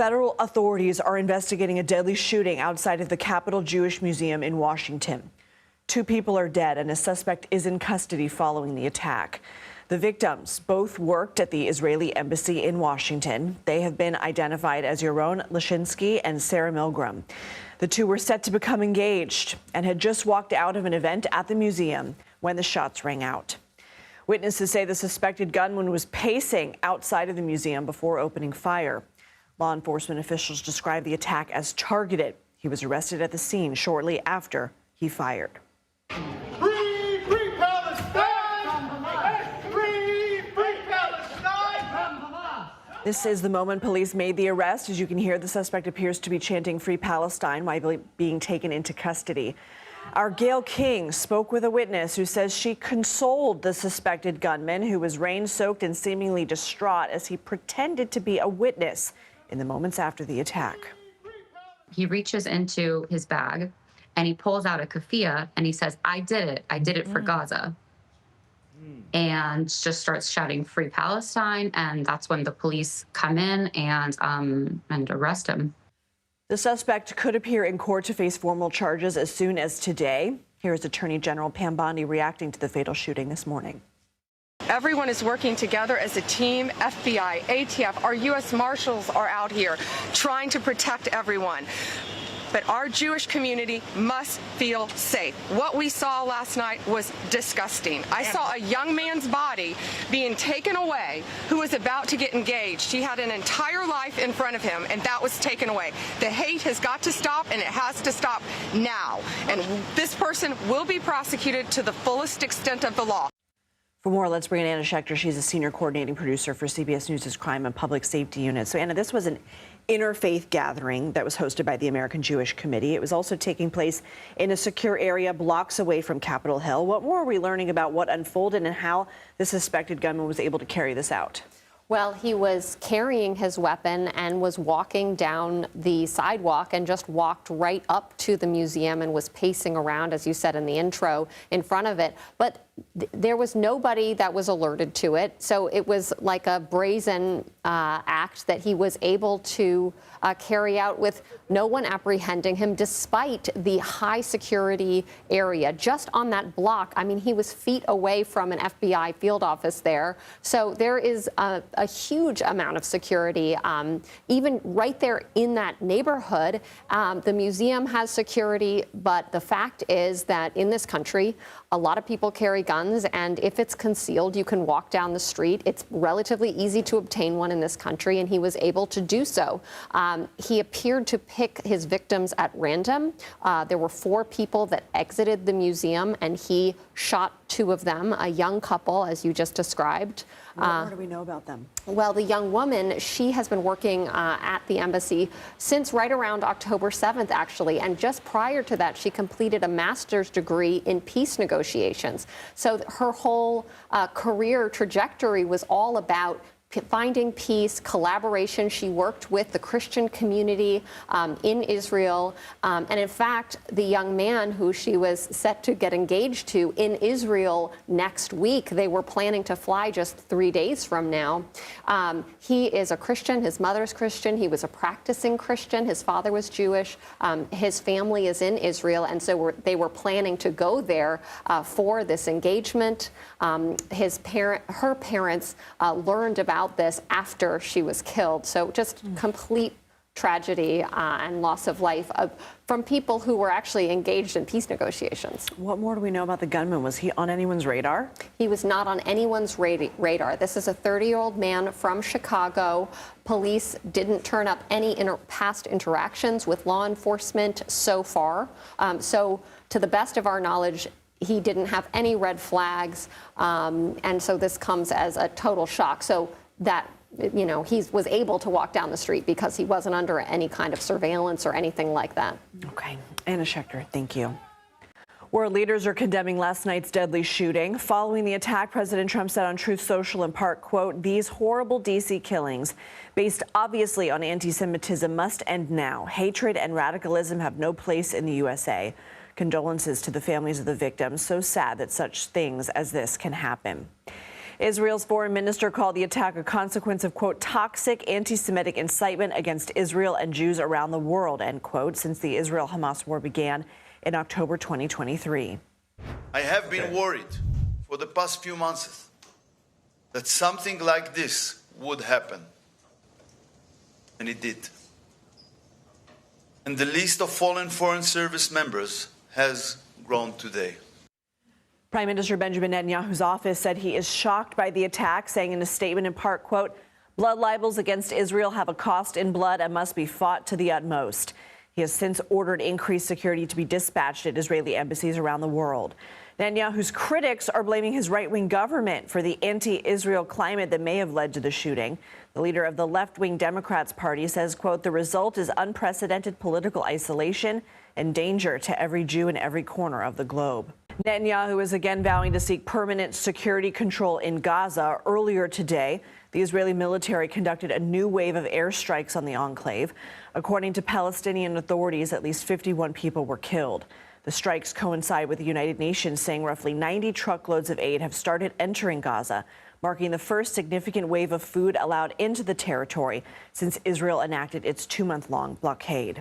Federal authorities are investigating a deadly shooting outside of the Capitol Jewish Museum in Washington. 2 people are dead and a suspect is in custody following the attack. The victims both worked at the Israeli embassy in Washington. They have been identified as Yaron Lashinsky and Sarah Milgram. The 2 were set to become engaged and had just walked out of an event at the museum when the shots rang out. Witnesses say the suspected gunman was pacing outside of the museum before opening fire. Law enforcement officials described the attack as targeted. He was arrested at the scene shortly after he fired. Free Palestine! Free Palestine! This is the moment police made the arrest. As you can hear, the suspect appears to be chanting Free Palestine while being taken into custody. Our Gail King spoke with a witness who says she consoled the suspected gunman, who was rain-soaked and seemingly distraught as he pretended to be a witness in the moments after the attack. He reaches into his bag and he pulls out a keffiyeh and he says, I did it for Gaza. And just starts shouting Free Palestine. And that's when the police come in and arrest him. The suspect could appear in court to face formal charges as soon as today. Here is Attorney General Pam Bondi reacting to the fatal shooting this morning. Everyone is working together as a team. FBI, ATF, our U.S. Marshals are out here trying to protect everyone. But our Jewish community must feel safe. What we saw last night was disgusting. I saw a young man's body being taken away who was about to get engaged. He had an entire life in front of him, and that was taken away. The hate has got to stop, and it has to stop now. And this person will be prosecuted to the fullest extent of the law. For more, let's bring in Anna Schecter. She's a senior coordinating producer for CBS News' Crime and Public Safety Unit. So, Anna, this was an interfaith gathering that was hosted by the American Jewish Committee. It was also taking place in a secure area blocks away from Capitol Hill. What more are we learning about what unfolded and how the suspected gunman was able to carry this out? Well, he was carrying his weapon and was walking down the sidewalk and just walked right up to the museum and was pacing around, as you said in the intro, in front of it. But there was nobody that was alerted to it. So it was like a brazen act that he was able to carry out with no one apprehending him, despite the high security area just on that block. I mean, he was feet away from an FBI field office there. So there is a huge amount of security, even right there in that neighborhood. The museum has security, but the fact is that in this country, a lot of people carry guns, and if it's concealed, you can walk down the street. It's relatively easy to obtain one in this country, and he was able to do so. He appeared to pick his victims at random. There were 4 people that exited the museum, and he shot 2 of them, a young couple, as you just described. What more do we know about them? Well, the young woman, she has been working at the embassy since right around October 7th, actually. And just prior to that, she completed a master's degree in peace negotiations. So her whole career trajectory was all about finding peace, collaboration. She worked with the Christian community in Israel. And in fact, the young man who she was set to get engaged to in Israel next week, they were planning to fly just 3 days from now. He is a Christian. His mother's Christian. He was a practicing Christian. His father was Jewish. His family is in Israel. And so they were planning to go there for this engagement. Her parents learned about this after she was killed. So just complete tragedy and loss of life from people who were actually engaged in peace negotiations. What more do we know about the gunman? Was he on anyone's radar? He was not on anyone's radar. This is a 30-year-old man from Chicago. Police didn't turn up any past interactions with law enforcement so far. So to the best of our knowledge, he didn't have any red flags. And so this comes as a total shock. So that, you know, he was able to walk down the street because he wasn't under any kind of surveillance or anything like that. Okay. Anna Schecter, thank you. World leaders are condemning last night's deadly shooting. Following the attack, President Trump said on Truth Social in part, quote, "These horrible D.C. killings, based obviously on anti-Semitism, must end now. Hatred and radicalism have no place in the USA. Condolences to the families of the victims. So sad that such things as this can happen." Israel's foreign minister called the attack a consequence of, quote, toxic anti-Semitic incitement against Israel and Jews around the world, end quote, since the Israel-Hamas war began in October 2023. I have been worried for the past few months that something like this would happen. And it did. And the list of fallen foreign service members has grown today. Prime Minister Benjamin Netanyahu's office said he is shocked by the attack, saying in a statement in part, quote, blood libels against Israel have a cost in blood and must be fought to the utmost. He has since ordered increased security to be dispatched at Israeli embassies around the world. Netanyahu's critics are blaming his right-wing government for the anti-Israel climate that may have led to the shooting. The leader of the left-wing Democrats Party says, quote, the result is unprecedented political isolation and danger to every Jew in every corner of the globe. Netanyahu is again vowing to seek permanent security control in Gaza. Earlier today, the Israeli military conducted a new wave of airstrikes on the enclave. According to Palestinian authorities, at least 51 people were killed. The strikes coincide with the United Nations saying roughly 90 truckloads of aid have started entering Gaza, marking the first significant wave of food allowed into the territory since Israel enacted its 2-month-long blockade.